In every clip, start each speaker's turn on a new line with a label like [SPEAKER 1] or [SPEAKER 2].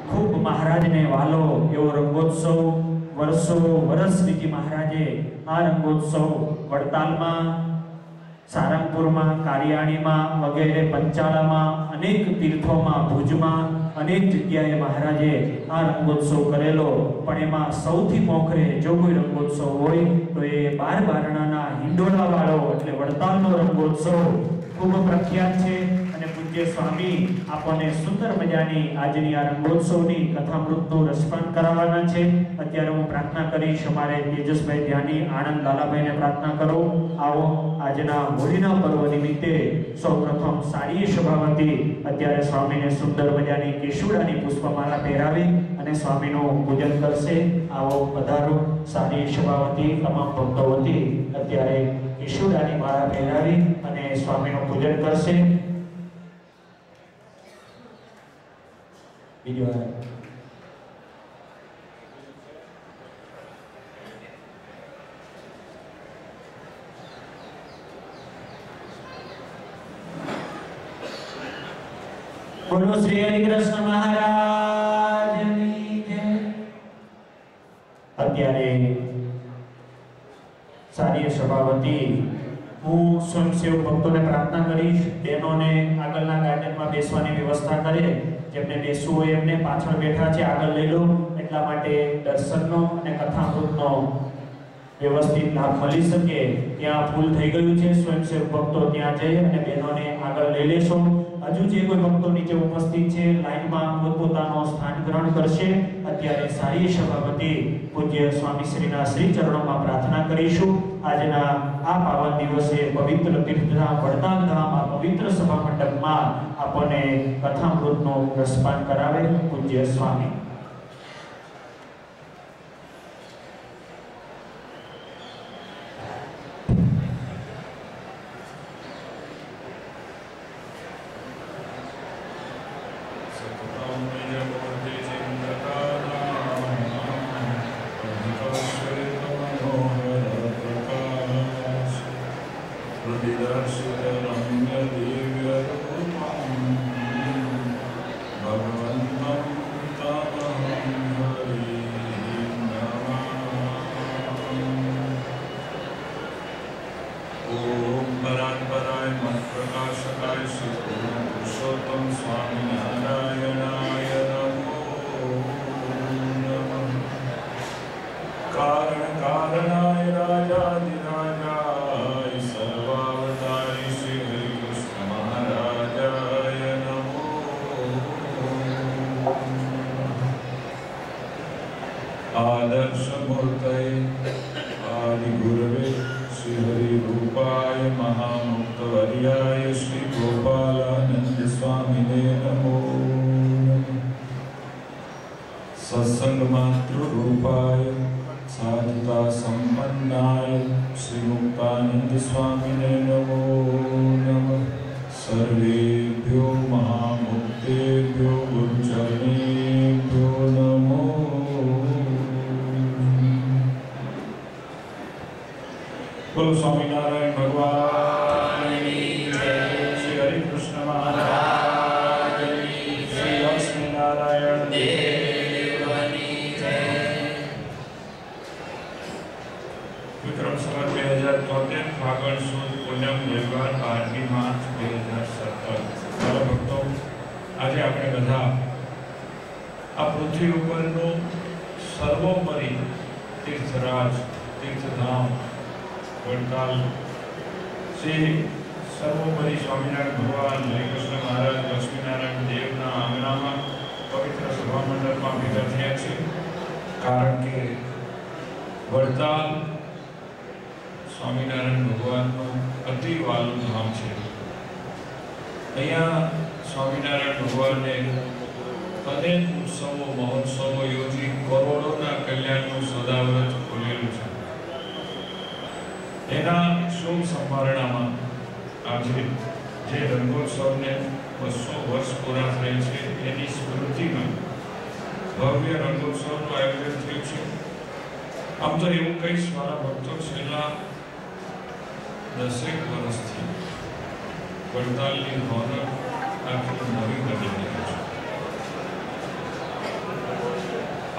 [SPEAKER 1] ખૂબ મહારાજને વાલો એવો રંગોત્સવ વર્ષો વર્ષ વીતી મહારાજે આ રંગોત્સવ વડતાલમાં, સારંગપુરમાં, કારિયાણીમાં વગેરે, પંચાળામાં, અનેક તીર્થોમાં, ભુજમાં અનેક જગ્યાએ મહારાજે આ રંગોત્સવ કરેલો. પણ એમાં સૌથી મોખરે જો કોઈ રંગોત્સવ હોય તો એ 12 બારણાના હિંડોળા વાળો એટલે વડતાલનો રંગોત્સવ ખૂબ પ્રખ્યાત છે. અને પૂજ્ય સ્વામી આપણને સુંદર મજાની આજની આ રંગોત્સવની કથામૃતનું રસપાન કરાવવાના છે. અત્યારે હું પ્રાર્થના કરીશ અમારે તેજસભાઈ ધ્યાની, આનંદ લાલાભાઈને પ્રાર્થના કરો. આવો આજના હોળીના પર્વ નિમિત્તે સૌપ્રથમ સારી સભાવતી અત્યારે સ્વામીને સુંદર મજાની કેશુડાની પુષ્પમાળા પહેરાવી અને સ્વામીનું પૂજન કરશે. આવો પધારો. સારી સભાવતી તમામ ભક્તો વતી અત્યારે કેશુડાની માળા પહેરાવી અને સ્વામીનું પૂજન કરશે. બીજો બોલો શ્રી હરિકૃષ્ણ મહારાજની જય. અત્યારે સારી સભાવતી હું સ્વયંસેવક ભક્તોને પ્રાર્થના કરીશ, બહેનોને આગળના ગાર્ડનમાં બેસવાની વ્યવસ્થા કરે. જેમને બેસવું હોય એમને પાછળ બેઠા છે આગળ લઈ લો, એટલા માટે દર્શનનો અને કથામૃતનો વ્યવસ્થિત લાભ મળી શકે. ત્યાં ફૂલ થઈ ગયું છે, સ્વયંસેવક ભક્તો ત્યાં જઈ અને બહેનોને આગળ લઈ લેશો. હજુ જે કોઈ ભક્તો નીચે ઉપસ્થિત છે લાઈનમાં પોતપોતાનો સ્થાન ગ્રહણ કરશે. અત્યારે સારી સભાપતિ પૂજ્ય સ્વામી શ્રીના શ્રી ચરણોમાં પ્રાર્થના કરીશું. આજના આ પાવન દિવસે પવિત્ર તીર્થધામ વડતાલ ધામ આ પવિત્ર સભા મંડપમાં આપણને કથામૃતનું રસપાન કરાવે પૂજ્ય સ્વામી.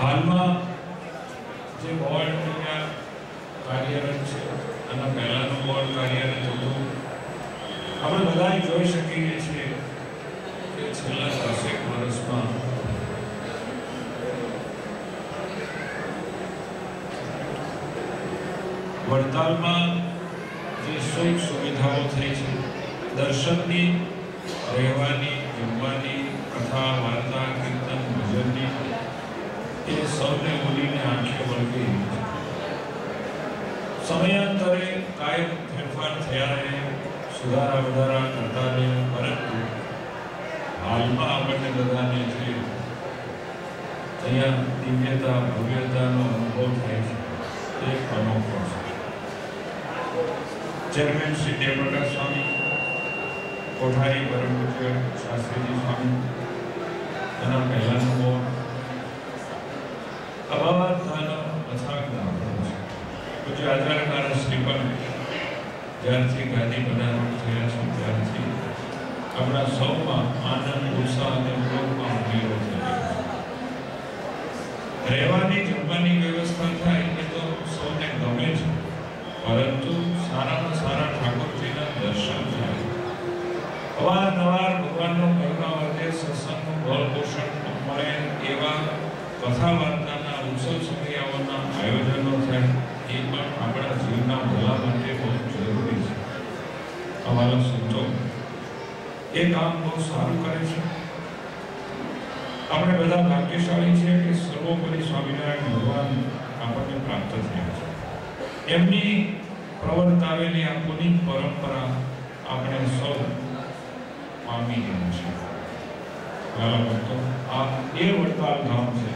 [SPEAKER 2] હાલમાં જે બોર્ડ અહીંયા કાર્યરત છે અને પહેલાનું બોર્ડ કાર્યરત હતું, આપણે બધા જોઈ શકીએ છીએ કે છેલ્લા 10 વર્ષમાં વડતાલમાં જે સુખ સુવિધાઓ થઈ છે, દર્શનની, રહેવાની, જમવાની, કથા, વાર્તા, કીર્તન, ભજનની, એ સૌને બોલીને આંખે વળગી રહી છે. સમયાંતરે કાયમ ફેરફાર થયા રહે, સુધારા વધારા કરતા રહે, પરંતુ હાલમાં આપણને બધાને જે અહીંયા દિવ્યતા, ભવ્યતાનો અનુભવ થાય છે તે અનોખો છે. ચેરમેન શ્રી દેવપ્રકાશ સ્વામી, કોઠારી પરમ પૂજ્ય શાસ્ત્રીજી સ્વામી, એના પહેલાનો બોર્ડ, અભાવતાનો અથાગ દાખલો છે. પૂજ્ય આચાર્યકાર શ્રી પણ જ્યારથી ગાદી પધારણ થયા છે ત્યારથી આપણા સૌમાં આનંદ, ઉત્સાહ અને ઉમંગમાં ઉમેરો થયો છે. રહેવાની, જમવાની વ્યવસ્થા થાય એ તો સૌને ગમે છે, પરંતુ સારામાં સારા ઠાકોરજીના દર્શન થાય, અવારનવાર ભગવાનનો મહિમા વધે, સત્સંગનું બળ પોષણ મળે, એવા કથા વાર્તાના ઉત્સવ સમયાઓના આયોજનો થાય, એ પણ આપણા જીવના ભલા માટે બહુ જરૂરી છે. અમારા સંતો એ કામ બહુ સારું કરે છે. આપણે બધા ભાગ્યશાળી છીએ કે સર્વોપરી સ્વામિનારાયણ ભગવાન આપણને પ્રાપ્ત થયા છે. એમની પ્રવર્તાવેલી આ પુનિત પરંપરા આપણે સૌ પામી ગયા છે. મારા ભક્તો, આ એ વડતાલ ધામ છે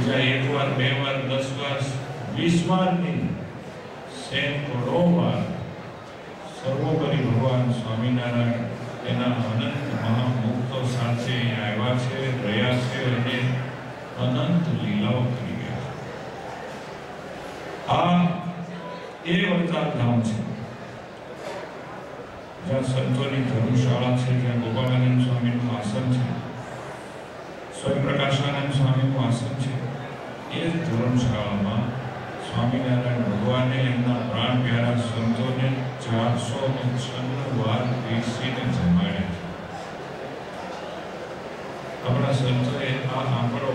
[SPEAKER 2] જ્યાં 1 વાર, 2 વાર, 10 વાર, 20 વાર નહીં, સેંકડો વાર સર્વોપરી ભગવાન સ્વામિનારાયણ એના અનંત મહામુક્તો સાથે આવ્યા છે, રહ્યા છે અને અનંત લીલાઓ કરી ગયા છે. આ એ વડતાલ ધામ છે જ્યાં સંતોની ધર્મશાળા છે, જ્યાં ગોપાળાનંદ સ્વામીનું આસન છે, સ્વયંપ્રકાશાનંદ સ્વામીનું આસન છે. એ જ ધર્મશાળામાં સ્વામિનારાયણ ભગવાને એમના પ્રાણ પ્યારા સંતોને 496 વાર બેસીને જમાડ્યા છે. આપણા સંતોએ આ આંકડો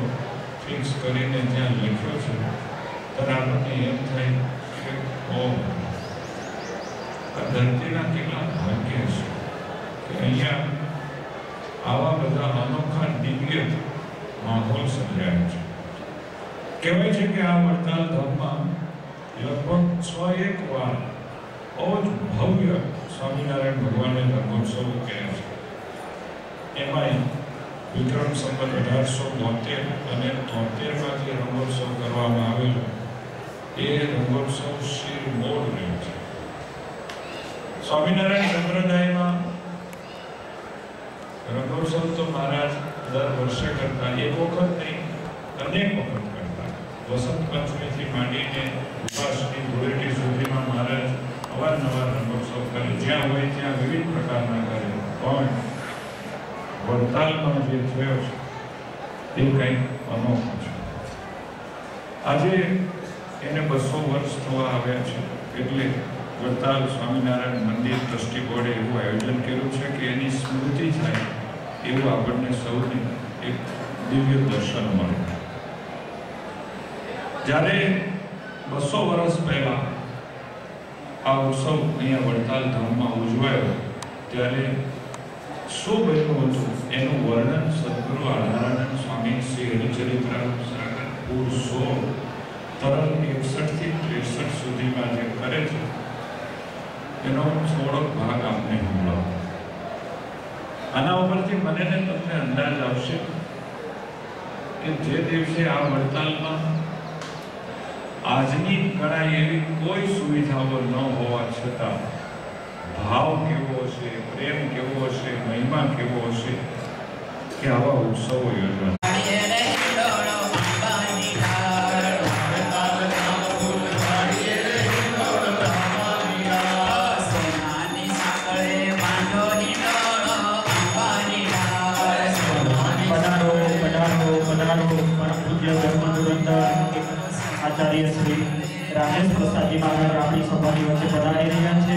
[SPEAKER 2] ફિક્સ કરીને ત્યાં લખ્યો છે, ત્યારે આપણને એમ થાય કે આ ધરતીના કેટલા ભાગ્ય છે કે અહીંયા આવા બધા અનોખા દિવ્ય માહોલ સર્જાય છે. કહેવાય છે કે આ વડતાલ ધામમાં લગભગ 6-1 વાર બહુ જ ભવ્ય સ્વામિનારાયણ ભગવાનને રંગોત્સવ કર્યા છે. એમાં વિક્રમ સંવત 1872 અને 73માં જે રંગોત્સવ કરવામાં આવેલો એ રંગોત્સવ શિરમોર રહ્યો છે. સ્વામિનારાયણ સંપ્રદાયમાં રંગોત્સવ તો મહારાજ દર વર્ષે કરતા, એક વખત નહીં અનેક વખત કરતા. વસંત પંચમીથી માંડીને ઉપાસની ધૂળેટી સુધીમાં મહારાજ અવારનવાર રંગોત્સવ કરે, જ્યાં હોય ત્યાં વિવિધ પ્રકારના કરે. પણ વડતાલમાં જે થયો છે તે કંઈક અનોખો છે. આજે એને 200 વર્ષ થવા આવ્યા છે, એટલે વડતાલ સ્વામિનારાયણ મંદિર ટ્રસ્ટી બોર્ડે એવું આયોજન કર્યું છે કે એની સ્મૃતિ થાય એવું આપણને સૌને એક દિવ્ય દર્શન મળે. જ્યારે 200 વર્ષ પહેલા આ ઉત્સવ અહીંયા વડતાલ ધામમાં ઉજવાયો ત્યારે શું બન્યું હતું એનું વર્ણન સદગુરુ આધારાનંદ સ્વામી શ્રી હરિચરિત્રામૃત 16 તરલ 61 થી 63 સુધીમાં જે કરે છે એનો થોડોક ભાગ આપને સંભળાવો. આના ઉપરથી મને ને તમને અંદાજ આવશે કે જે દિવસે આ વડતાલમાં આજની ઘણા એવી કોઈ સુવિધાઓ ન હોવા છતાં ભાવ કેવો હશે, પ્રેમ કેવો હશે, મહિમા કેવો હશે કે આવા ઉત્સવો યોજવા.
[SPEAKER 1] પધારો પરમ પૂજ્ય હેઠળ આચાર્ય શ્રી રામેશ પ્રસાદજી મહારાજ આપણી સભાની વચ્ચે પધારી રહ્યા છે.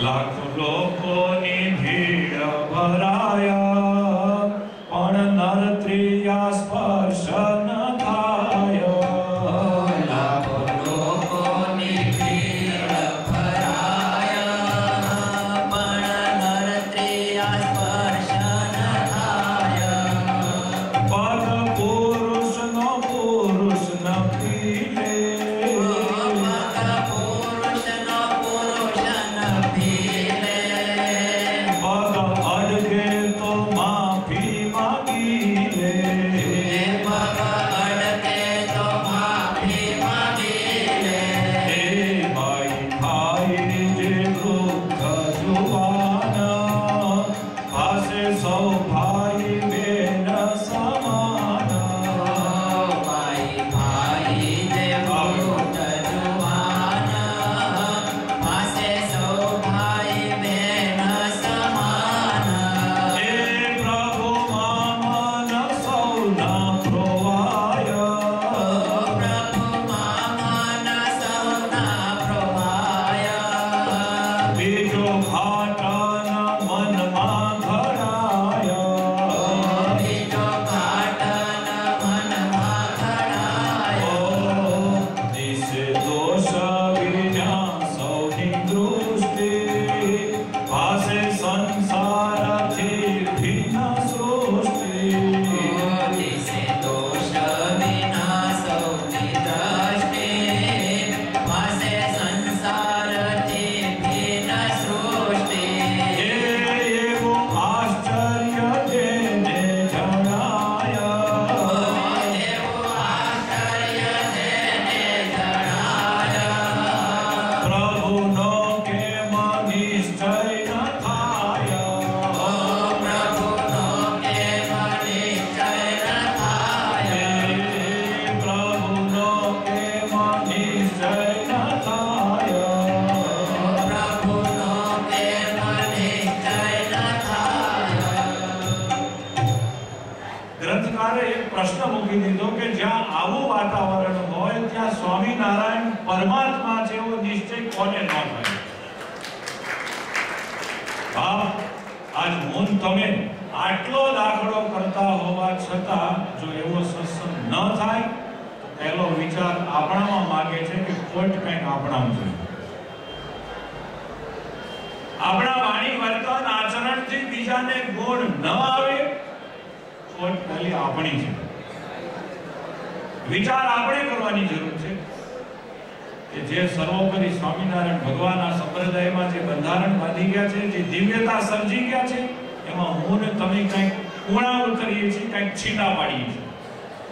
[SPEAKER 2] લાખો લોકોની ભીડ ભરાયા પણ નરત્રિયા સ્પર્શ ન થાય.
[SPEAKER 3] લાખો લોકોની ભીડ ભરાયા પણ નરત્રિયા સ્પર્શ ન થાય.
[SPEAKER 2] પદ પુરુષનો પુરુષ ન પીલે.
[SPEAKER 3] પુરુષનો પુરુષ ન પીલે.
[SPEAKER 2] પગ અડગે તો મા સરકારે એક પ્રશ્ન મૂકી દીધો કે જ્યાં આવું વાતાવરણ હોય ત્યાં સ્વામિનારાયણ પરમાત્મા જેવો નિશ્ચય કોને ન થાય? આજ હું તમે આટલો દાખલો કરતા હોવા છતાં જો એવો સત્સંગ ન થાય તો પહેલો વિચાર આપણામાં માગે છે કે ખોટ કંઈક આપણામાં છે. આપણા વાણી વર્તન આચરણથી બીજાને ગુણ ન આવે, ખોટ ખાલી આપણી છે. વિચાર આપણે કરવાની જરૂર છે કે જે સર્વોપરી સ્વામિનારાયણ ભગવાન આ સંપ્રદાયમાં જે બંધારણ બાંધી ગયા છે, જે દિવ્યતા સર્જી ગયા છે, એમાં હું ને તમે કંઈક કુણા ઉતરીએ છીએ, કંઈક છીના પાડીએ છીએ.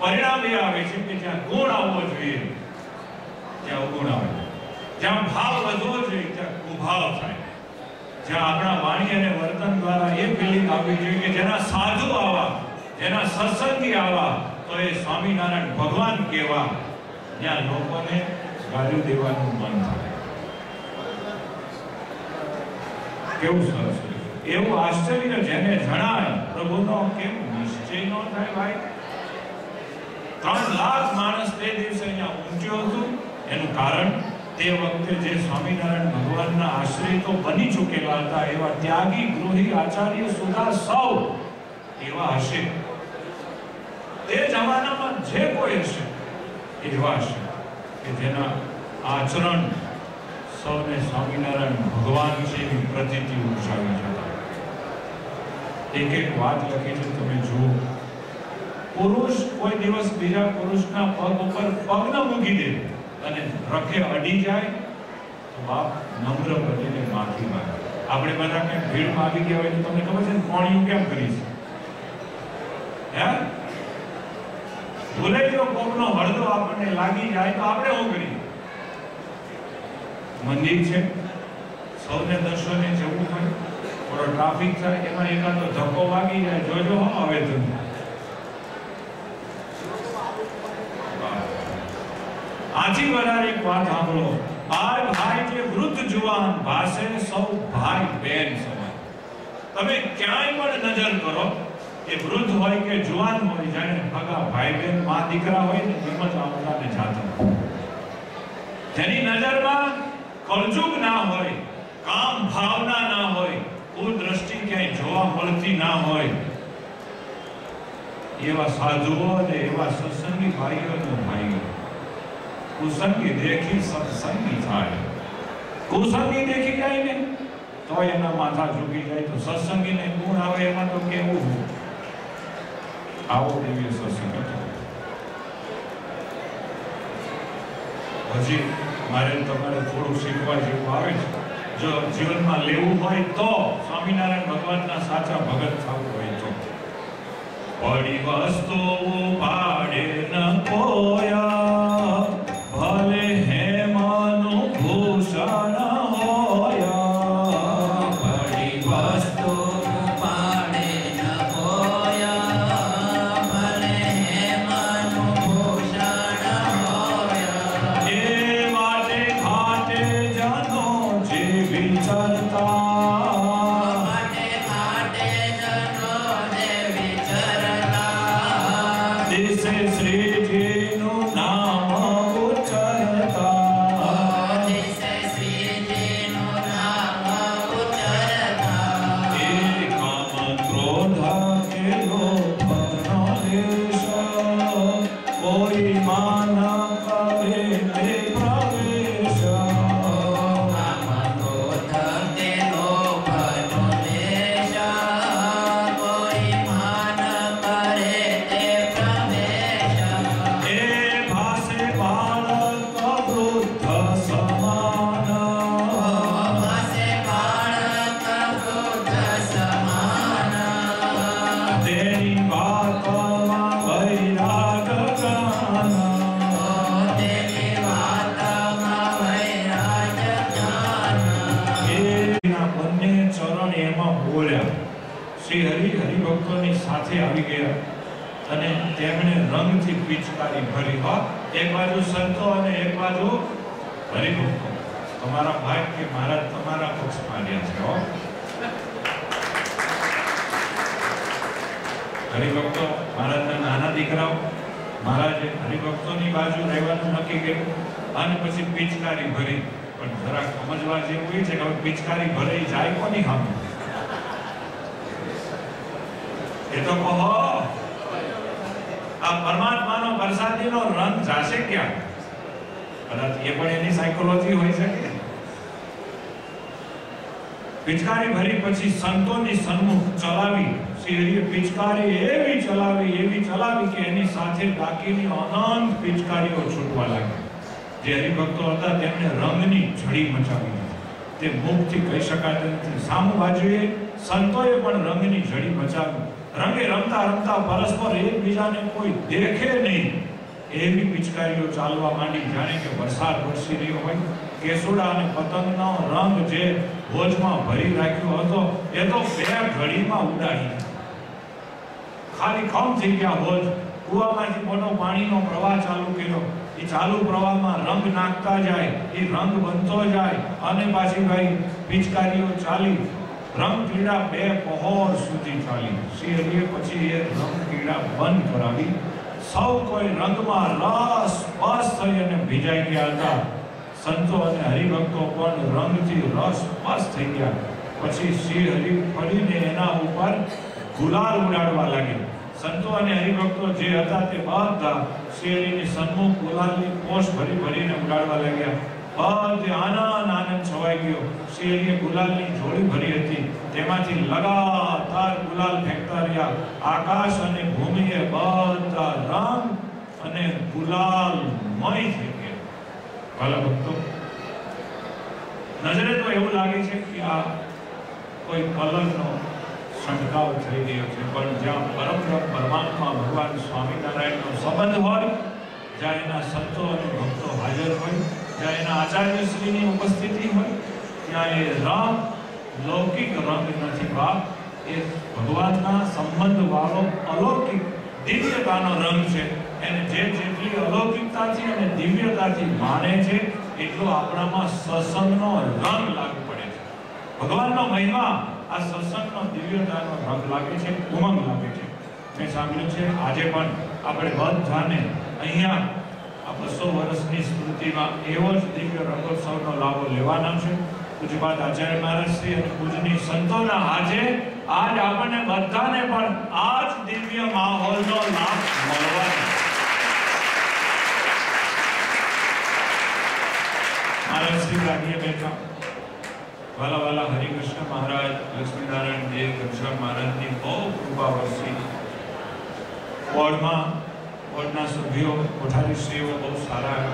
[SPEAKER 2] પરિણામ એ આવે છે કે જ્યાં ગુણ આવવો જોઈએ ત્યાં અવગુણ આવે, જ્યાં ભાવ વધવો જોઈએ ત્યાં કુભાવ થાય, જ્યાં આપણા વાણી અને વર્તન દ્વારા એ ફિલિંગ આવવી જોઈએ કે જેના સાધુ આવા, જેના સત્સંગી આવા તો એ સ્વામિનારાયણ ભગવાન કહેવા, ત્યાં લોકોને ગાળ્યું દેવાનું મન થાય. કેવું સરસ એવું આશ્ચર્ય જેને જણાય પ્રભુનો કેમ નિશ્ચય ન થાય ભાઈ? 3 લાખ માણસ તે દિવસે અહીંયા ઉમટ્યો હતું. એનું કારણ તે વખતે જે સ્વામિનારાયણ ભગવાનના આશ્રિતો બની ચૂકેલા હતા એવા ત્યાગી ગૃહી આચાર્ય સુધા સૌ એવા હશે. તે જમાનામાં જે કોઈ હશે એવા હશે કે જેના આચરણ સૌને સ્વામિનારાયણ ભગવાન છે એવી પ્રતીતિ ઉપજાવી જતા. એક એક વાત લખી છે, તમે જુઓ. પુરુષ કોઈ દિવસ બીજા પુરુષના પગ ઉપર પગ ન મૂકી દે અને રખે અડી જાય તો બાપ નમ્ર બનીને માફી માંગે. આપણે બધા કઈ ભીડમાં આવી ગયા હોય તો તમને ખબર છે કોણિયું કેમ કરીશ? હે, ભૂલે જો કોકનો હળદો આપણને લાગી જાય તો આપણે શું કરીએ? મંદિર છે, સૌને દર્શને જવું હોય, થોડો ટ્રાફિક થાય, એમાં એકાદો ધક્કો વાગી જાય, જોજો હો હવે તો. આથી વધારે એક વાત સાંભળો. ભાઈ ભાઈ જે વૃદ્ધ જુવાન ભાષે સૌ ભાઈ બેન સમાન. તમે ક્યાંય પણ નજર કરો, એ વૃદ્ધ હોય કે જુવાન હોય, જાણે ભગા ભાઈ બેન માં દીકરા હોય ને એમ જ આવતા ને જાતા. જેની નજરમાં કળજુગ ના હોય, કામ ભાવના ના હોય, કુદ્રષ્ટિ ક્યાંય જોવા મળતી ના હોય, એવા સાધુઓ અને એવા સત્સંગી ભાઈઓ ભાઈઓ. કુસંગી દેખી સત્સંગી થાય. કુસંગી દેખી જાય ને તો એના માથા ઝૂકી જાય, તો સત્સંગીને ગુણ આવે એમાં તો કેવું. આવો દિવ્ય સત્સંગ હતો. હજી મારે તમારે થોડું શીખવા જેવું આવે છે. જો જીવનમાં લેવું હોય તો સ્વામિનારાયણ ભગવાનના સાચા ભગત થવું હોય તો પડી વસ્તુ પાડે ન કોયા, ભલે હેમાનું ભૂષણ હોયા.
[SPEAKER 3] પડી વસ્તુ પાડે ન કોયા, ભલે હેમાનું ભૂષણ હોયા.
[SPEAKER 2] એ માટે ઘાટે જનો જે વિચરતા,
[SPEAKER 3] માટે ઘાટે જનો જે વિચરતા,
[SPEAKER 2] દિશે શ્રીજીનું નામ ઉચ્ચરતા,
[SPEAKER 3] દિશે શ્રીજીનું નામ ઉચ્ચરતા.
[SPEAKER 2] એ કામ ક્રોધ કે લોભનો દેશ, કોઈ માન કરે તે પ્રવેશ.
[SPEAKER 3] કામ ક્રોધ કે લોભનો દેશ, કોઈ માન કરે તે પ્રવેશ.
[SPEAKER 2] એ ભાસે બાળક વૃદ્ધ સમાન,
[SPEAKER 3] ભાસે બાળક વૃદ્ધ સમાન.
[SPEAKER 2] તેની વાતમાં વૈરાગ જ્ઞાન.
[SPEAKER 3] તેની વાતમાં વૈરાગ જ્ઞાન.
[SPEAKER 2] એના બંને ચરણ એમાં બોલ્યા. શ્રી હરિભક્તોની સાથે આવી ગયા અને તેમણે રંગથી પિચકારી ભરી. એક બાજુ સંતો અને એક બાજુ હરિભક્તો. તમારા ભાઈ કે મહારાજ તમારા પક્ષમાં રહ્યા છે. હરિભક્તો મહારાજના નાના દીકરાઓ મહારાજે હરિભક્તોની બાજુ રહેવાનું નક્કી કર્યું અને પછી પિચકારી ભરી. પણ જરા સમજવા જેવું એ છે કે હવે પિચકારી ભરાઈ જાય કોની સામે? એ તો કહો, આ પરમાત્માનો વરસાદીનો રંગ જાશે ક્યાં? કદાચ એ પણ એની સાયકોલોજી હોઈ શકે. પિચકારી ભરી પછી સંતોની સન્મુખ ચલાવી. શ્રી પિચકારી એવી ચલાવી કે એની સાથે બાકીની અનંત પિચકારીઓ છૂટવા લાગી. જે હરિભક્તો હતા તેમને રંગની ઝડી મચાવી. તે મુખથી કહી શકાતું નથી. સામુ બાજુએ સંતોએ પણ રંગની ઝડી મચાવી. રંગે રમતા પરસ્પર એકબીજાને કોઈ દેખે નહીં એવી પિચકારીઓ ચાલવા માંડી, જાણે કે વરસાદ વરસી રહ્યો હોય. કેસુડા અને પતંગનો રંગ જે ભોજમાં ભરી રાખ્યો હતો એ તો બે ઘડીમાં ઉડાડી. ખાલી ખમ થઈ ગયા ભોજ. કુવામાંથી મોટો પાણીનો પ્રવાહ ચાલુ કર્યો. એ ચાલુ પ્રવાહમાં રંગ નાખતા જાય, એ રંગ બનતો જાય અને પાછી ભાઈ પિચકારીઓ ચાલી. રંગ ક્રીડા બે પહોર સુધી ચાલી. શ્રી હરિએ પછી એ રંગ ક્રીડા બંધ કરાવી. સૌ કોઈ રંગમાં રસ બસ થઈ અને ભીજાઈ ગયા હતા. સંતો અને હરિભક્તો પણ રંગથી રસ બસ થઈ ગયા. પછી શ્રી હરિ ફરીને એના ઉપર ગુલાલ ઉડાડવા લાગ્યા. સંતો અને હરિભક્તો જે હતા તે બધા શ્રી હરિની સન્મુખ ગુલાલની પોશ ભરીને ઉડાડવા લાગ્યા. બધે આનંદ છવાઈ ગયો. શ્રી હરિએ ગુલાલની જોડી ભરી હતી, તેમાંથી લગાતાર ગુલાલ ફેંકતા રહ્યા. આકાશ અને ભૂમિએ બધા રંગ અને ગુલાલમય થઈ ગયા. ભલા ભક્તો, નજરે તો એવું લાગે છે કે આ કોઈ કલરનો છંટકાવ થઈ રહ્યો છે, પણ જ્યાં પરમ પરમાત્મા ભગવાન સ્વામિનારાયણનો સંબંધ હોય, જ્યાં એના સંતો અને ભક્તો હાજર હોય, જ્યાં એના આચાર્યશ્રીની ઉપસ્થિતિ હોય, ત્યાં એ રંગ લૌકિક રંગ નથી બાપ, એ ભગવાનના સંબંધ વાળો અલૌકિક દિવ્યતાનો રંગ છે. એને જેટલી અલૌકિકતાથી અને દિવ્યતાથી માને છે એટલો આપણામાં સત્સંગનો રંગ લાગુ પડે છે. ભગવાનનો મહિમા આ સત્સંગનો દિવ્યતાનો રંગ લાગે છે, ઉમંગ લાગે છે. મેં સાંભળ્યું છે આજે પણ આપણે બધાને અહીંયા આ 200 વર્ષની સ્મૃતિમાં એવો જ દિવ્ય રંગોત્સવનો લાભો લેવાના છે. પૂજ્યપાદ આચાર્ય મહારાજ શ્રી અને પૂજનીય સંતોના હાથે આજ આપણને બધાને પણ આ જ દિવ્ય માહોલનો લાભ મળવાનો. મહારાજ શ્રી ગાદીએ બેઠા વાલા હરિકૃષ્ણ મહારાજ, લક્ષ્મીનારાયણ દેવ, ઘનશ્યામ મહારાજની બહુ કૃપા વરસી. વોર્ડના સભ્યો, કોઠારીશ્રીઓ બહુ સારા.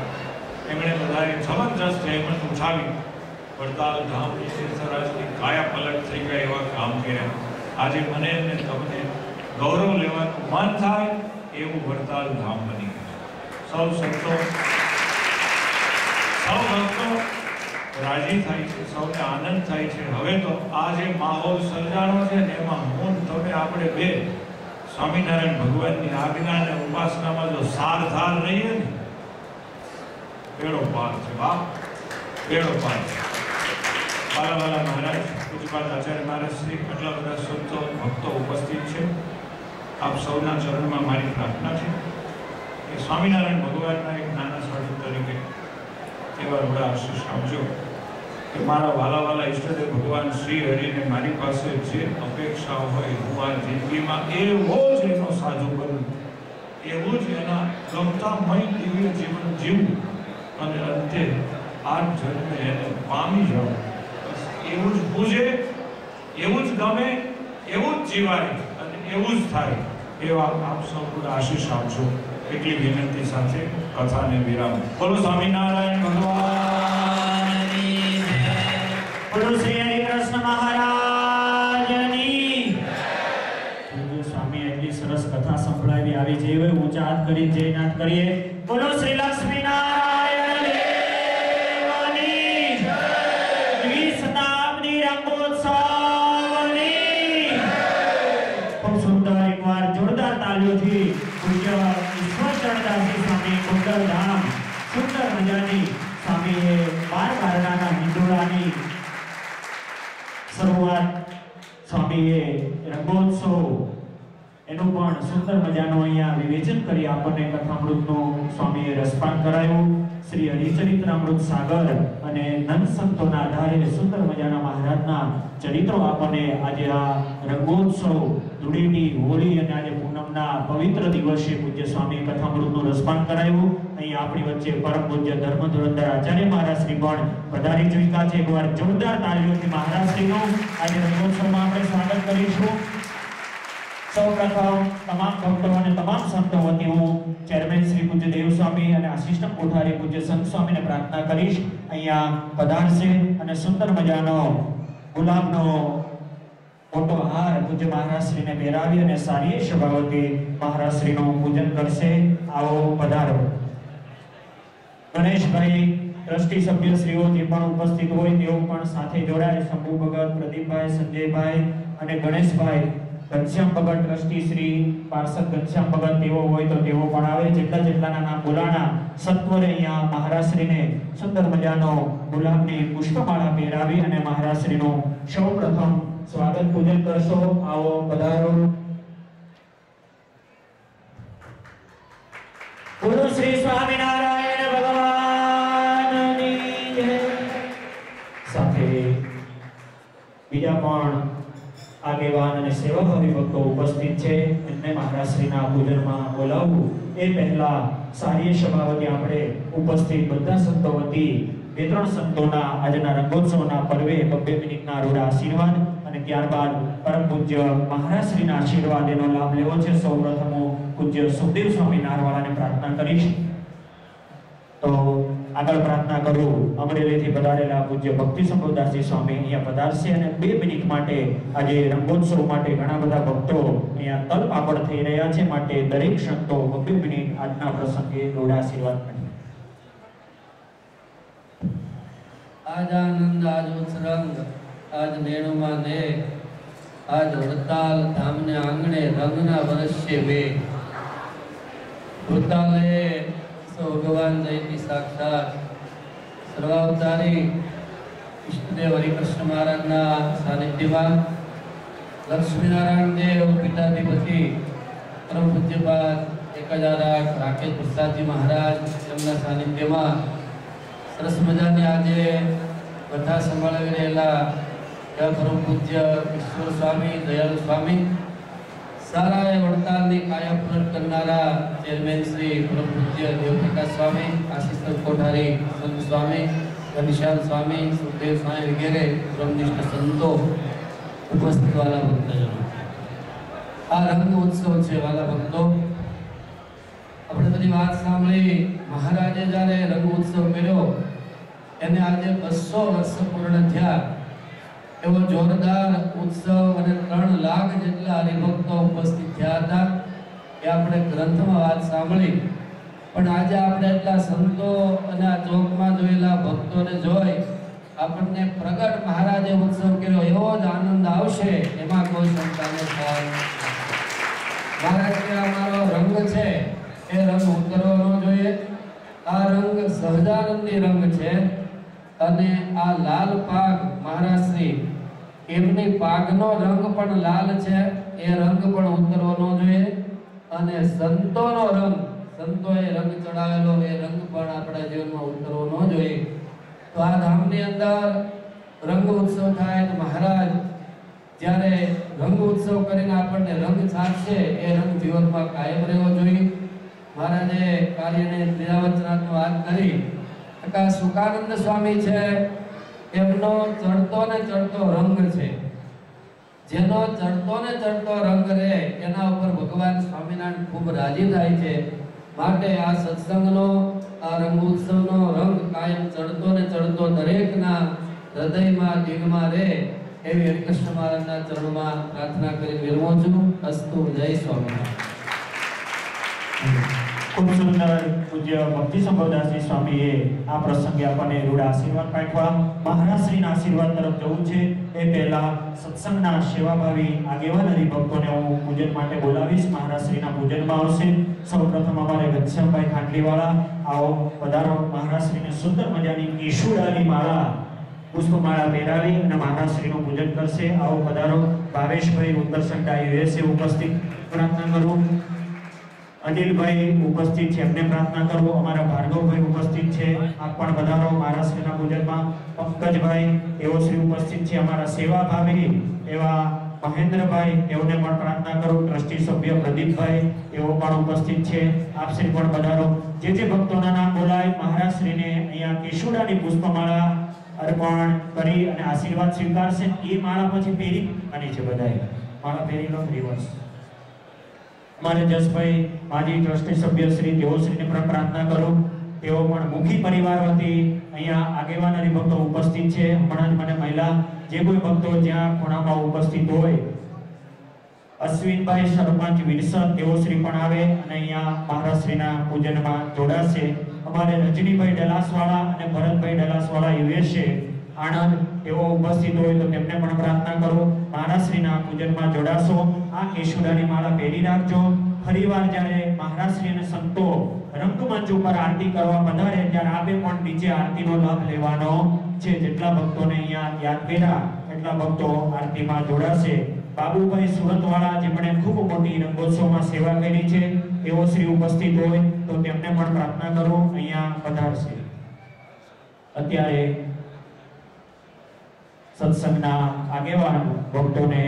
[SPEAKER 2] એમણે બધાએ જબરજસ્ત જહેમત ઉઠાવી. વડતાલ ધામની તીર્થરાજની કાયા પલટ થઈ ગયા એવા કામ કર્યા. આજે મને અને તમને ગૌરવ લેવાનું મન થાય એવું વડતાલ ધામ બની ગયું. સૌ સંતો, સૌ ભક્તો રાજી થાય છે, સૌને આનંદ થાય છે. હવે તો આ જે માહોલ સર્જાણો છે ને એમાં હું તમે આપણે બે સ્વામિનારાયણ ભગવાનની આજ્ઞા અને ઉપાસનામાં જો સારધાર રહીએ ને, બેડો પાર છે બાપ, બેડો પાર છે. વાલા મહારાજ, પૂજ્યપાદ આચાર્ય મહારાજ શ્રી, આટલા બધા સંતો ભક્તો ઉપસ્થિત છે. આપ સૌના ચરણમાં મારી પ્રાર્થના છે કે સ્વામિનારાયણ ભગવાનના એક નાના સાધુ તરીકે એવા બધા આશીષ આપજો કે મારા વાલા ઈષ્ટદેવ ભગવાન શ્રી હરિને મારી પાસે જે અપેક્ષા હોય, હું આ જિંદગીમાં એવો જ એનો સાધુ બનું, એવું જ એના ગમતામય દિવ્ય જીવન જીવું અને અંતે આ જન્મે એને પામી જાઉં. એવું જ પૂજે, એવું જ ગમે, એવું જ જીવાય અને એવું જ થાય એવા આપ સૌ આશીષ આપજો. એટલી વિનંતી સાથે કથાને વિરામ. બોલો સ્વામિનારાયણ ભગવાનની જય.
[SPEAKER 1] બોલો શ્રી હરિકૃષ્ણ મહારાજની જય. સ્વામી એટલી સરસ કથા સંભળાવી, આવી જેવે ઊંચા હાથ કરી જયનાથ કરીએ. બોલો શ્રી લક્ષ્મીનારાયણ દેવની જય. દ્વિશતાબ્દી રંગોત્સવની ખૂબ સુંદર એકવાર જોરદાર તાલીઓથી પૂજ્ય ઈશ્વરચરણદાસજી સ્વામી કુંડલધામ સુંદર મજાની સ્વામીએ 12 બારણાના હિંડોળાની શરૂઆત, સ્વામીએ રંગોત્સવ એનું પણ સુંદર મજાનો અહીંયા વિવેચન કરી આપણને કથામૃતનું સ્વામીએ રસપાન કરાયું. શ્રી હરિચરિત્રામૃત સાગર અને નંદ સંતોના આધારે સુંદર મજાના મહારાજના ચરિત્રો આપણને આજે આ રંગોત્સવ, ધૂળેટી, હોળી અને આજે પૂનમના પવિત્ર દિવસે પૂજ્ય સ્વામી કથામૃતનું રસપાન કરાયું. અહીંયા આપણી વચ્ચે પરમ પૂજ્ય ધર્મ ધુરંધર આચાર્ય મહારાજ શ્રી પણ પધારી ચૂક્યા છે. એકવાર જોરદાર તાળીઓથી મહારાજ શ્રીનું આજે રંગોત્સવમાં આપણે સ્વાગત કરીશું. સૌપ્રથમ તમામ ભક્તો અને તમામ સંતો વતી હું ચેરમેન શ્રી પૂજ્ય દેવ સ્વામી અને આસિસ્ટન્ટ કોઠારી પૂજ્ય સંત સ્વામીને પ્રાર્થના કરીશ અહીંયા પધારશે અને સુંદર મજાનો ગુલાબનો મોટો હાર પૂજ્ય મહારાજ શ્રીને પહેરાવી અને સારી સભાવતી મહારાજ શ્રીનું પૂજન કરશે. આવો પધારો. ગણેશભાઈ ટ્રસ્ટી સભ્ય શ્રીઓ જે પણ ઉપસ્થિત હોય તેઓ પણ સાથે જોડાય. શંભુ ભગત, પ્રદીપભાઈ, સંજયભાઈ અને ગણેશભાઈ, ઘનશ્યામ ભગત ટ્રસ્ટી શ્રી, પાર્ષદ ઘનશ્યામ ભગત તેઓ હોય તો તેઓ પણ આવે. જેટલાના નામ બોલાણા સત્વરે અહીંયા મહારાજ શ્રીને સુંદર મજાનો ગુલાબની પુષ્પમાળા પહેરાવી અને મહારાજ શ્રીનું સૌપ્રથમ સ્વાગત પૂજન કરશો. આવો પધારો. બોલો શ્રી સ્વામિનારાયણ ભગવાનની જય. સાથે બીજા પણ આગેવાન અને સેવાભાવી ભક્તો ઉપસ્થિત છે. એમને મહારાજ શ્રીના પૂજનમાં બોલાવવું એ પહેલા સારી સભાવતી આપણે ઉપસ્થિત બધા સંતો વતી બે ત્રણ સંતોના આજના રંગોત્સવના પર્વે 2 મિનિટના રૂડા આશીર્વાદ અને ત્યારબાદ પરમ પૂજ્ય મહારાજ શ્રીના આશીર્વાદનો લાભ લેવો છે. સૌપ્રથમ હું પૂજ્ય સુખદેવ સ્વામી નારવાળાને પ્રાર્થના કરીશ. તો આગળ પ્રાર્થના કરું. અમરેલીથી પધારેલા પૂજ્ય ભક્તિ સંપ્રદાયજી સ્વામી અહીંયા પધારશે અને 2 મિનિટ માટે આજે રંગોત્સવ માટે ઘણા બધા ભક્તો અહીંયા તલપાપડ થઈ રહ્યા છે. માટે દરેક સંતો 2 મિનિટ આજના પ્રસંગે રૂડા આશીર્વાદ કરે.
[SPEAKER 4] આજ આનંદ, આજ ઉત્સરંગ, આજ નેણુમાં ને, આજ વડતાલ ધામને આંગણે રંગના વર્ષે બે. વૃતાલયે ભગવાન જયતી સાક્ષાત સર્વાવતારી ઈષ્ટદેવ હરિકૃષ્ણ મહારાજના સાનિધ્યમાં લક્ષ્મીનારાયણ દેવ પીઠાધિપતિ પરમ પૂજ્યપાદ 1008 રાકેશ પ્રસાદજી મહારાજ તેમના સાનિધ્યમાં સરસ મજાની આજે કથા સંભાળી રહેલા પરમ પૂજ્ય ઈશ્વર સ્વામી, દયાળુ સ્વામી, સારા વડતાલની કાયા પૂરણ કરનારા ચેરમેન શ્રી પરમ પૂજ્ય દેવપ્રકાશ સ્વામી, આસિસ્ટન્ટ કોઠારી સંત સ્વામી, ઘનશ્યામ સ્વામી, સુખદેવ સ્વામી વગેરે બ્રહ્મનિષ્ઠ સંતો, ઉપસ્થિત વાલા ભક્તજનો, આ રંગ ઉત્સવ છે. વાલા ભક્તો, આપણે બધી વાત સાંભળી. મહારાજે જ્યારે રંગ ઉત્સવ કર્યો એને આજે 200 વર્ષ પૂર્ણ થયા. એવો જોરદાર ઉત્સવ અને 3 લાખ જેટલા હરિભક્તો ઉપસ્થિત થયા હતા. એ આપણે ગ્રંથમાં વાત સાંભળી. પણ આજે આપણે એટલા સંતો અને આ ચોકમાં જોયેલા ભક્તોને જોઈ આપણને પ્રગટ મહારાજે ઉત્સવ કર્યો એવો જ આનંદ આવશે, એમાં કોઈ શંકા નથી. મહારાજ કે અમારો રંગ છે એ રંગ ઉતરવો ન જોઈએ. આ રંગ સહજાનંદી રંગ છે અને આ લાલ પાગ મહારાજ શ્રી એમની પાગનો રંગ પણ લાલ છે. એ રંગ પણ ઉતરવો ન જોઈએ. અને સંતોનો રંગ, સંતોએ રંગ ચડાવેલો એ રંગ પણ આપણા જીવનમાં ઉતરવો ન જોઈએ. તો આ ધામની અંદર રંગ ઉત્સવ થાય તો મહારાજ જ્યારે રંગ ઉત્સવ કરીને આપણને રંગ છાપશે એ રંગ જીવનમાં કાયમ રહેવો જોઈએ. મહારાજે કાર્યને ત્રિરાવચનાત્મક વાત કરી. સુકાનંદ સ્વામી છે એમનો ચડતો ને ચડતો રંગ છે. જેનો ચડતો ને ચડતો રંગ રહે એના ઉપર ભગવાન સ્વામિનારાયણ ખૂબ રાજી થાય છે. માટે આ સત્સંગનો, આ રંગ ઉત્સવનો રંગ કાયમ ચડતો ને ચડતો દરેકના હૃદયમાં, દિલમાં રહે એવી હરિકૃષ્ણ મહારાજના ચરણમાં પ્રાર્થના કરી વિરમું છું. અસ્તુ. જય સ્વામિનારાયણ.
[SPEAKER 1] ખૂબ સુંદર પૂજ્ય ભક્તિ સંપ્રદાયજી સ્વામીએ આ પ્રસંગે આપણને રૂડા આશીર્વાદ પાઠવા. મહારાજ શ્રીના આશીર્વાદ તરફ જવું છે એ પહેલા સત્સંગના સેવાભાવી આગેવાન હરિભક્તોને હું પૂજન માટે બોલાવીશ. મહારાજ શ્રીના પૂજનમાં આવશે. સૌપ્રથમ અમારે ઘનશ્યામભાઈ ખાંડલીવાળા, આવો પધારો. મહારાજ શ્રીને સુંદર મજાની કેશુડાની માળા પુષ્પમાળા પહેરાવી અને મહારાજશ્રીનું પૂજન કરશે. આવો પધારો. ભાવેશભાઈ ઉત્તરસંડા USA ઉપસ્થિત, પ્રાર્થના કરું. અનિલભાઈ ઉપસ્થિત છે, એમને પ્રાર્થના કરું. અમારા ભાર્ગવભાઈ ઉપસ્થિત છે, આપ પણ પધારો મહારાજશ્રીના પૂજનમાં. પંકજભાઈ એવો શ્રી ઉપસ્થિત છે. અમારા સેવાભાવી એવા મહેન્દ્રભાઈ, એઓને પણ પ્રાર્થના કરું. ટ્રસ્ટી સભ્ય પ્રદીપભાઈ એવો પણ ઉપસ્થિત છે, આપ શ્રી પણ પધારો. જે ભક્તોના નામ બોલાય મહારાજશ્રીને અહીંયા કેશુડાની પુષ્પમાળા અર્પણ કરી અને આશીર્વાદ સ્વીકારશે. એ માળા પછી પહેરી અને છે બધાએ માળા પહેરી લો. રિવર્સ અમારે જસભાઈ માજી ટ્રસ્ટી સભ્ય શ્રી દેવશ્રીને પણ પ્રાર્થના કરું. તેઓ પણ મુખી પરિવાર વતી અહીંયા આગેવાન હરિભક્તો ઉપસ્થિત છે. હમણાં જ મને મહિલા જે કોઈ ભક્તો જ્યાં ખૂણામાં ઉપસ્થિત હોય, અશ્વિનભાઈ સરપંચ વિરસદ દેવશ્રી પણ આવે અને અહીંયા મહારાજશ્રીના પૂજનમાં જોડાશે. અમારે રજનીભાઈ ડલાસવાળા અને ભરતભાઈ ડલાસવાળા USA આણંદ તેઓ ઉપસ્થિત હોય તો તેમને પણ પ્રાર્થના કરો. મહારાજશ્રીના પૂજનમાં જોડાશો. આ કેશુડાની માળા પહેરી રાખજો. ફરીવાર જ્યારે મહારાજશ્રી અને સંતો રંગમંચ ઉપર આરતી કરવા પધારે ત્યારે આપે પણ નીચે આરતીનો લાભ લેવાનો છે. જેટલા ભક્તોને અહીંયા યાદ કર્યા એટલા ભક્તો આરતીમાં જોડાશે. બાબુભાઈ સુરતવાળા જેમણે ખૂબ મોટી રંગોત્સવમાં સેવા કરી છે એવો શ્રી ઉપસ્થિત હોય તો તેમને પણ પ્રાર્થના કરો, અહીંયા પધારશે. અત્યારે સત્સંગના આગેવાન ભક્તોને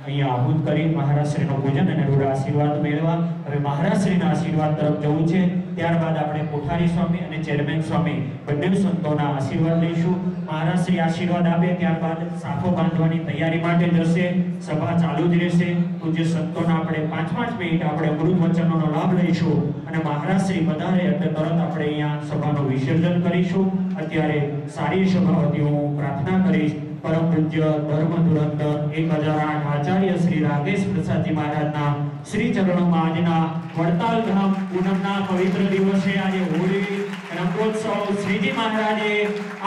[SPEAKER 1] અહીંયા આહુત કરી મહારાજશ્રીનું પૂજન અને રૂઢ આશીર્વાદ મેળવવા. હવે મહારાજશ્રીના આશીર્વાદ તરફ જવું છે. ત્યારબાદ આપણે કોઠારી સ્વામી અને ચેરમેન સ્વામી બંને સંતોના આશીર્વાદ લઈશું. મહારાજશ્રી આશીર્વાદ આપે ત્યારબાદ સાફો બાંધવાની તૈયારી માટે જશે. સભા ચાલુ જ રહેશે. પૂજ્ય સંતોના આપણે 5-5 મિનિટ આપણે અમૃત વચનોનો લાભ લઈશું અને મહારાજશ્રી પધારે એટલે તરત આપણે અહીંયા સભાનું વિસર્જન કરીશું. અત્યારે સારી સભાવતી હું પ્રાર્થના કરીશ. પરમ પૂજ્ય ધર્મ ધુરંધર 1008 આચાર્ય શ્રી રાગેશ પ્રસાદજી મહારાજના શ્રી ચરણોમાં આજના વડતાલ ધામ પૂનમના પવિત્ર દિવસે આજે હોળી રંગોત્સવ શ્રીજી મહારાજે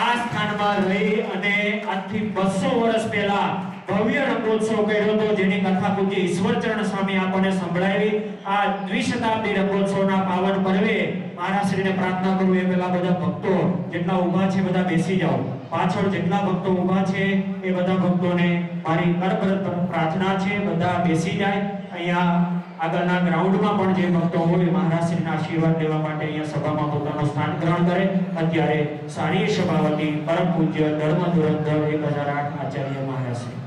[SPEAKER 1] આ સ્થાનમાં રહી અને આજથી 200 વર્ષ પહેલા ભવ્ય રંગોત્સવ કર્યો હતો, જેની કથા પૂજ્ય ઈશ્વરચરણ સ્વામી આપણને સંભળાવી. આ દ્વિશતાબ્દી રંગોત્સવના પાવન પર્વે મહારાજશ્રીને પ્રાર્થના કરું એ પહેલા બધા ભક્તો જેટલા ઊભા છે બધા બેસી જાઓ. પાછળ જેટલા ભક્તો ઊભા છે એ બધા ભક્તોને મારી કરબદ્ધ પ્રાર્થના છે બધા બેસી જાય. અહીંયા આગળના ગ્રાઉન્ડમાં પણ જે ભક્તો હોય મહારાજશ્રીના આશીર્વાદ લેવા માટે અહીંયા સભામાં પોતાનું સ્થાન ગ્રહણ કરે. અત્યારે સારી સભાવતી પરમ પૂજ્ય ધર્મ ધુરંધર 1008 આચાર્ય મહારાજશ્રી.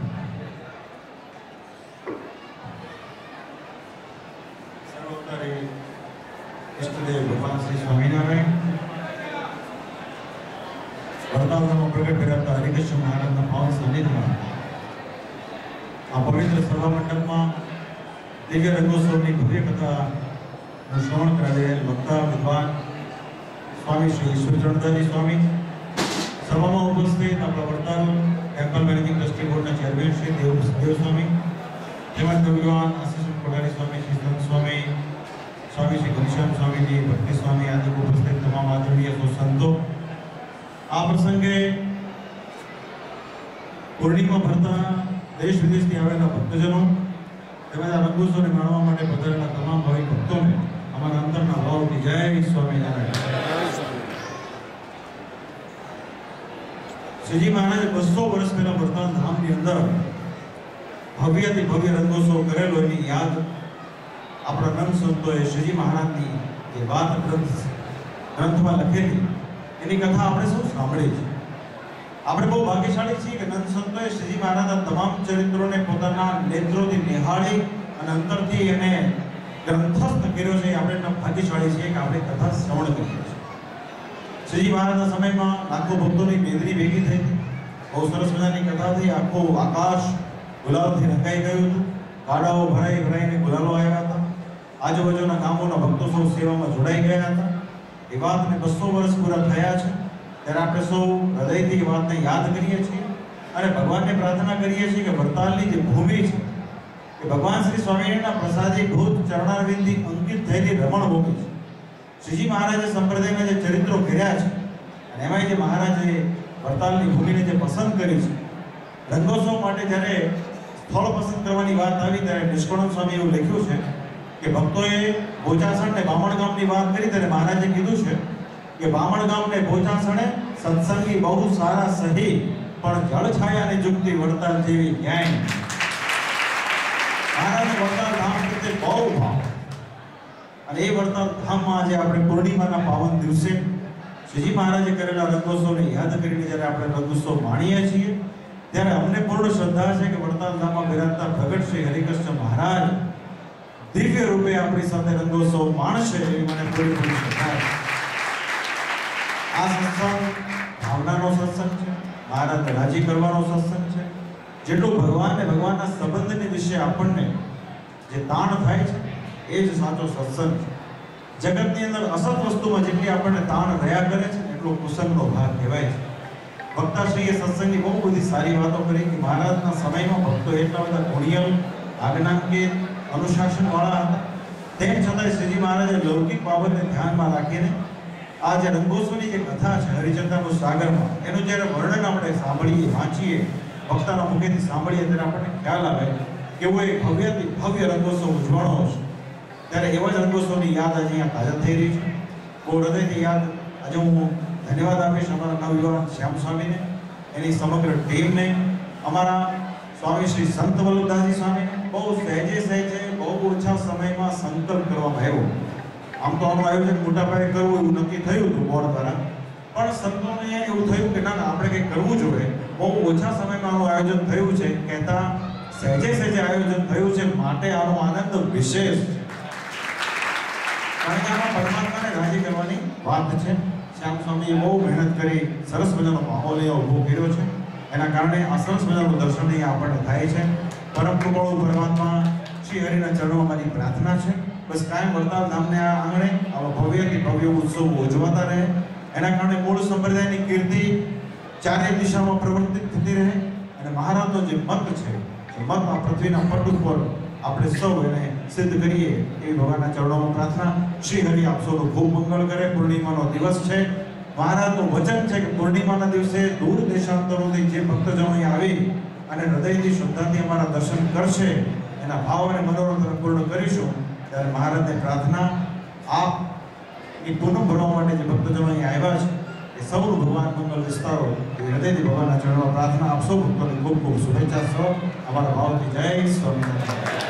[SPEAKER 5] સર્વોપરી ઇષ્ટદેવ ભગવાન શ્રી સ્વામિનારાયણ વડતાલમાં પ્રગટ કરાતા હરિકૃષ્ણ મહારાજના પાવન સાનિધ્યમાં આ પવિત્ર સભા મંડપમાં દિવ્ય રંગોત્સવની ભવ્ય કથાનું શ્રવણ કરાવેલ વક્તા વિદ્વાન સ્વામી શ્રી ઈશ્વરચરણદાસજી સ્વામી, સભામાં ઉપસ્થિત આપણા વડતાલ ટેમ્પલ મેનેજિંગ ટ્રસ્ટી બોર્ડના ચેરમેન શ્રી દેવ સ્વામી, તેમજ વિદ્વાન આશીષ કોઠારી સ્વામી, શ્રી સંત સ્વામી, સ્વામી શ્રી ઘનશ્યામ સ્વામીજી, ભક્તિ સ્વામી આદિ ઉપસ્થિત તમામ આદરણીય સંતો, આ પ્રસંગે પૂર્ણિમા ભરતા દેશ વિદેશથી આવેલા ભક્તજનો તેમજ આ રંગોત્સવને માણવા માટે પધારેલા તમામ ભાવિક ભક્તોને અમારા અંતરના ભાવથી જય સ્વામિનારાયણ. શ્રીજી મહારાજે 200 વર્ષ પહેલા વડતાલ ધામની અંદર ભવ્યથી ભવ્ય રંગોત્સવ કરેલો એની યાદ આપણા નંદ સંતોએ શ્રીજી મહારાજની જે વાત ગ્રંથમાં લખેલી એની કથા આપણે સૌ સાંભળી છે. આપણે બહુ ભાગ્યશાળી છીએ કે નંદ સંતોએ શ્રીજી મહારાજના તમામ ચરિત્રોને પોતાના નેત્રોથી નિહાળી અને અંતરથી એને ગ્રંથસ્થ કર્યો છે. આપણે ભાગ્યશાળી છીએ કે આપણે કથા શ્રવણ કરીએ છીએ. શ્રીજી મહારાજના સમયમાં લાખો ભક્તોની મેદની ભેગી થઈ હતી. બહુ સરસ મજાની કથા થઈ. આખું આકાશ ગુલાલથી રંગાઈ ગયું હતું. ગાડાઓ ભરાઈને ગુલાલો આવ્યા હતા. આજુબાજુના ગામોના ભક્તો સૌ સેવામાં જોડાઈ ગયા હતા. એ વાતને 200 વર્ષ પૂરા થયા છે ત્યારે આપણે સૌ હૃદયથી એ વાતને યાદ કરીએ છીએ અને ભગવાનને પ્રાર્થના કરીએ છીએ કે વડતાલની જે ભૂમિ છે એ ભગવાન શ્રી સ્વામિનારાયણના પ્રસાદી ભૂત ચરણારવિંદથી અંકિત થયેલી રમણ ભૂમિ છે. શ્રીજી મહારાજે સંપ્રદાયના જે ચરિત્રો કર્યા છે અને એમાંય જે મહારાજે વડતાલની ભૂમિને જે પસંદ કરી છે, રંગોત્સવ માટે જ્યારે સ્થળ પસંદ કરવાની વાત આવી ત્યારે નિષ્કળાનંદ સ્વામી એવું લખ્યું છે કે ભક્તોએ બોચાસણ ને બામણ ગામની વાત કરી ત્યારે મહારાજે કીધું છે કે બામણ ગામને ભોજાસણે સત્સંગી બહુ સારા સહી પણ જળ છાયાની જુગતી વડતાલ જેવી જ્ઞાન. મહારાજ વડતાલ ધામ પ્રત્યે બહુ ભાવ અને એ વડતાલ ધામમાં આજે આપણે પૂર્ણિમાના પાવન દિવસે શ્રીજી મહારાજે કરેલા રંગોત્સવને યાદ કરીને જ્યારે આપણે રંગોત્સવ માણીએ છીએ ત્યારે અમને પૂર્ણ શ્રદ્ધા છે કે વડતાલ ધામમાં બિરાજતા પ્રગટ શ્રી હરિકૃષ્ણ મહારાજ દિવ્ય રૂપે આપણી સાથે રંગોત્સવ માણશે એવી મને પૂરી શ્રદ્ધા છે. આ સત્સંગ ભાવનાનો સત્સંગ છે, મહારાજને રાજી કરવાનો સત્સંગ છે. જેટલું ભગવાન અને ભગવાનના સંબંધની વિશે આપણને જે તાણ થાય છે એ જ સાચો સત્સંગ છે. જગતની અંદર અસત વસ્તુમાં જેટલી આપણને તાણ રહ્યા કરે છે એટલો કુસંગનો ભાગ કહેવાય છે. ભક્તાશ્રીએ સત્સંગની બહુ બધી સારી વાતો કરી કે મહારાજના સમયમાં ભક્તો એટલા બધા ગુણિયલ, આજ્ઞાંકિત, અનુશાસનવાળા હતા. તેમ છતાંય શ્રીજી મહારાજે લૌકિક બાબતને ધ્યાનમાં રાખીને આ જે રંગોત્સવની જે કથા છે હરિચંદ્રનો સાગરમાં એનું જ્યારે વર્ણન આપણે સાંભળીએ, વાંચીએ, વક્તાના મુખેથી સાંભળીએ ત્યારે આપણને ખ્યાલ આવે કે એવો એક ભવ્યથી ભવ્ય રંગોત્સવ ઉજવણો છે. ત્યારે એવા જ રંગોત્સવની યાદ આજે અહીંયા તાજા થઈ રહી છે. બહુ હૃદયથી યાદ આજે હું ધન્યવાદ આપીશ અમારા નવયુવાન શ્યામ સ્વામીને, એની સમગ્ર ટીમને, અમારા સ્વામી શ્રી સંત વલ્લભદાસજી સ્વામીને. બહુ સહેજે બહુ ઓછા સમયમાં સંકલ્પ કરવામાં આવ્યો. આમ તો આનું આયોજન મોટા પાયે કરવું એવું નક્કી થયું હતું બોર્ડ દ્વારા, પણ સંતોને એવું થયું કે ના આપણે કંઈક કરવું જોઈએ. બહુ ઓછા સમયમાં આનું આયોજન થયું છે, કહેતા સહેજે આયોજન થયું છે માટે આનો આનંદ વિશેષ છે. કારણ કે આમાં પરમાત્માને રાજી કરવાની વાત છે. શ્યામ સ્વામીએ બહુ મહેનત કરી સરસ મજાનો માહોલ અહીંયા ઊભો કર્યો છે. એના કારણે આ સરસ મજાનું દર્શન અહીંયા આપણને થાય છે. પરમ કૃપાળુ પરમાત્મા શ્રી હરિના ચરણોમાં મારી પ્રાર્થના છે બસ કાયમ વડતાલ ધામને આ આંગણે આવા ભવ્યથી ભવ્ય ઉત્સવો ઉજવાતા રહે. એના કારણે મૂળ સંપ્રદાયની કીર્તિ ચારે દિશામાં પ્રવર્તિત થતી રહે અને મહારાજનો જે મત છે એ મત આ પૃથ્વીના પટ ઉપર આપણે સૌ એને સિદ્ધ કરીએ એવી ભગવાનના ચરણોમાં પ્રાર્થના. શ્રી હરિ આપ સૌનું ખૂબ મંગળ કરે. પૂર્ણિમાનો દિવસ છે. મહારાજનું વચન છે કે પૂર્ણિમાના દિવસે દૂર દેશાંતરોથી જે ભક્તજનો અહીં આવી અને હૃદયથી શ્રદ્ધાથી અમારા દર્શન કરશે એના ભાવ અને મનોરથ પૂર્ણ કરીશું. ત્યારે મહારાજને પ્રાર્થના આપની પૂનમ ભરવા માટે જે ભક્તજનો અહીં આવ્યા છે એ સૌનું ભગવાન મંગળ વિસ્તારો એ હૃદયથી ભગવાનના ચરણોમાં પ્રાર્થના. આપ સૌ ભક્તોને ખૂબ ખૂબ શુભેચ્છા. સૌ અમારા ભાવથી જય સ્વામિનારાયણ.